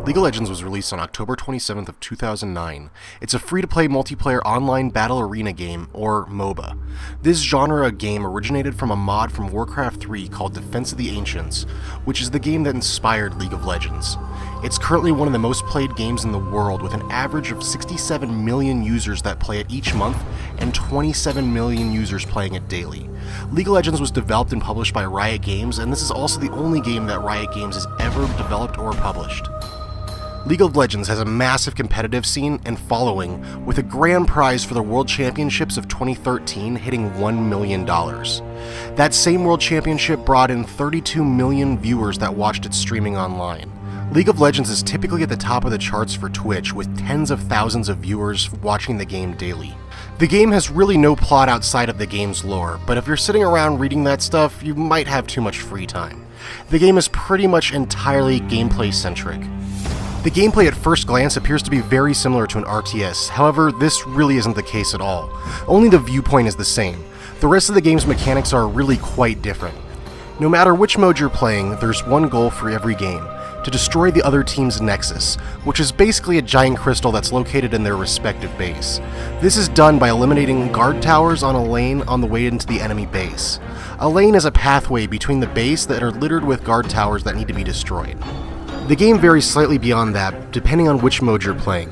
League of Legends was released on October 27th of 2009. It's a free-to-play multiplayer online battle arena game, or MOBA. This genre of game originated from a mod from Warcraft 3 called Defense of the Ancients, which is the game that inspired League of Legends. It's currently one of the most played games in the world, with an average of 67 million users that play it each month, and 27 million users playing it daily. League of Legends was developed and published by Riot Games, and this is also the only game that Riot Games has ever developed or published. League of Legends has a massive competitive scene and following, with a grand prize for the World Championships of 2013 hitting $1 million. That same World Championship brought in 32 million viewers that watched it streaming online. League of Legends is typically at the top of the charts for Twitch, with tens of thousands of viewers watching the game daily. The game has really no plot outside of the game's lore, but if you're sitting around reading that stuff, you might have too much free time. The game is pretty much entirely gameplay-centric. The gameplay at first glance appears to be very similar to an RTS, however, this really isn't the case at all. Only the viewpoint is the same. The rest of the game's mechanics are really quite different. No matter which mode you're playing, there's one goal for every game: to destroy the other team's nexus, which is basically a giant crystal that's located in their respective base. This is done by eliminating guard towers on a lane on the way into the enemy base. A lane is a pathway between the base that are littered with guard towers that need to be destroyed. The game varies slightly beyond that, depending on which mode you're playing.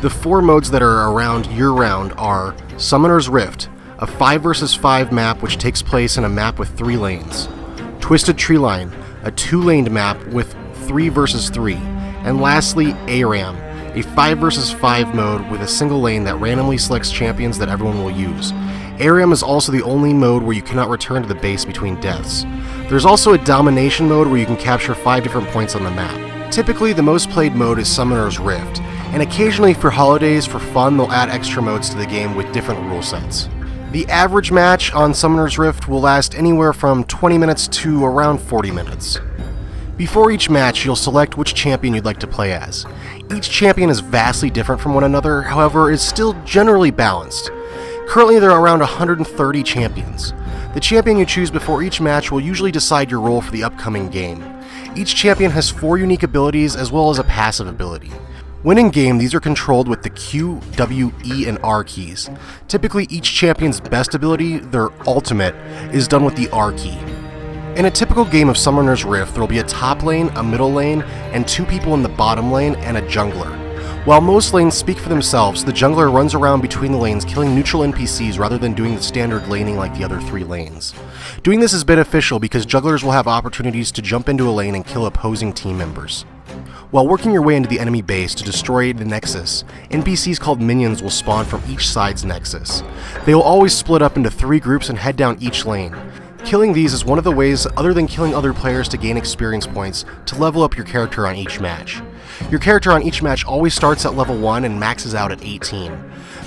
The four modes that are around year-round are Summoner's Rift, a 5 vs 5 map which takes place in a map with 3 lanes, Twisted Treeline, a 2-laned map with 3 vs 3, and lastly, ARAM, a 5 vs 5 mode with a single lane that randomly selects champions that everyone will use. ARAM is also the only mode where you cannot return to the base between deaths. There's also a domination mode where you can capture 5 different points on the map. Typically, the most played mode is Summoner's Rift, and occasionally for holidays for fun they'll add extra modes to the game with different rule sets. The average match on Summoner's Rift will last anywhere from 20 minutes to around 40 minutes. Before each match, you'll select which champion you'd like to play as. Each champion is vastly different from one another, however, is still generally balanced. Currently, there are around 130 champions. The champion you choose before each match will usually decide your role for the upcoming game. Each champion has 4 unique abilities as well as a passive ability. When in game, these are controlled with the Q, W, E, and R keys. Typically, each champion's best ability, their ultimate, is done with the R key. In a typical game of Summoner's Rift, there will be a top lane, a middle lane, and 2 people in the bottom lane, and a jungler. While most lanes speak for themselves, the jungler runs around between the lanes killing neutral NPCs rather than doing the standard laning like the other 3 lanes. Doing this is beneficial because jugglers will have opportunities to jump into a lane and kill opposing team members. While working your way into the enemy base to destroy the nexus, NPCs called minions will spawn from each side's nexus. They will always split up into 3 groups and head down each lane. Killing these is one of the ways, other than killing other players, to gain experience points to level up your character on each match. Your character on each match always starts at level 1 and maxes out at 18.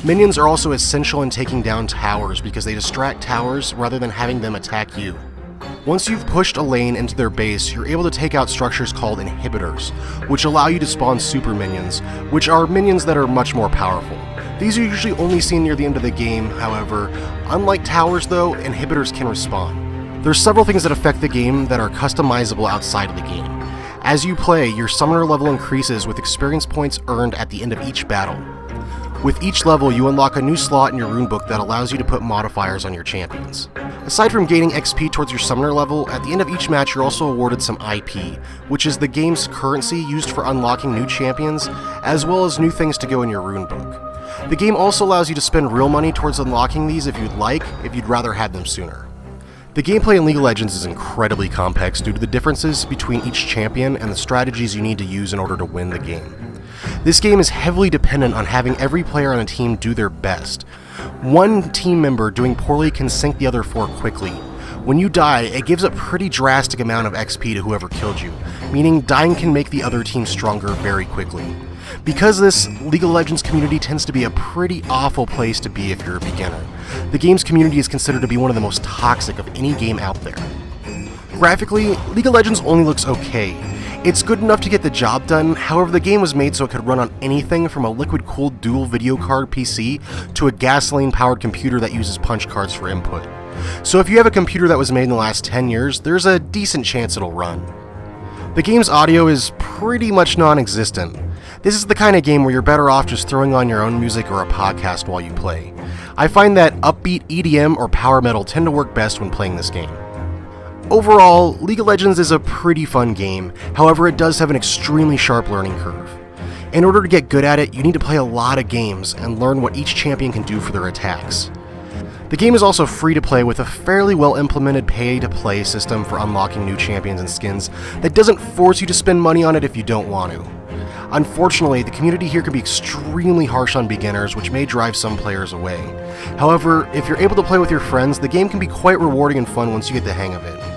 Minions are also essential in taking down towers because they distract towers rather than having them attack you. Once you've pushed a lane into their base, you're able to take out structures called inhibitors, which allow you to spawn super minions, which are minions that are much more powerful. These are usually only seen near the end of the game, however. Unlike towers though, inhibitors can respawn. There's several things that affect the game that are customizable outside of the game. As you play, your summoner level increases with experience points earned at the end of each battle. With each level, you unlock a new slot in your runebook that allows you to put modifiers on your champions. Aside from gaining XP towards your summoner level, at the end of each match you're also awarded some IP, which is the game's currency used for unlocking new champions, as well as new things to go in your runebook. The game also allows you to spend real money towards unlocking these if you'd rather have them sooner. The gameplay in League of Legends is incredibly complex due to the differences between each champion and the strategies you need to use in order to win the game. This game is heavily dependent on having every player on a team do their best. One team member doing poorly can sink the other 4 quickly. When you die, it gives a pretty drastic amount of XP to whoever killed you, meaning dying can make the other team stronger very quickly. Because of this, League of Legends community tends to be a pretty awful place to be if you're a beginner. The game's community is considered to be one of the most toxic of any game out there. Graphically, League of Legends only looks okay. It's good enough to get the job done, however the game was made so it could run on anything from a liquid-cooled dual video card PC to a gasoline-powered computer that uses punch cards for input. So if you have a computer that was made in the last 10 years, there's a decent chance it'll run. The game's audio is pretty much non-existent. This is the kind of game where you're better off just throwing on your own music or a podcast while you play. I find that upbeat EDM or power metal tend to work best when playing this game. Overall, League of Legends is a pretty fun game, however it does have an extremely sharp learning curve. In order to get good at it, you need to play a lot of games and learn what each champion can do for their attacks. The game is also free to play with a fairly well implemented pay-to-play system for unlocking new champions and skins that doesn't force you to spend money on it if you don't want to. Unfortunately, the community here can be extremely harsh on beginners, which may drive some players away. However, if you're able to play with your friends, the game can be quite rewarding and fun once you get the hang of it.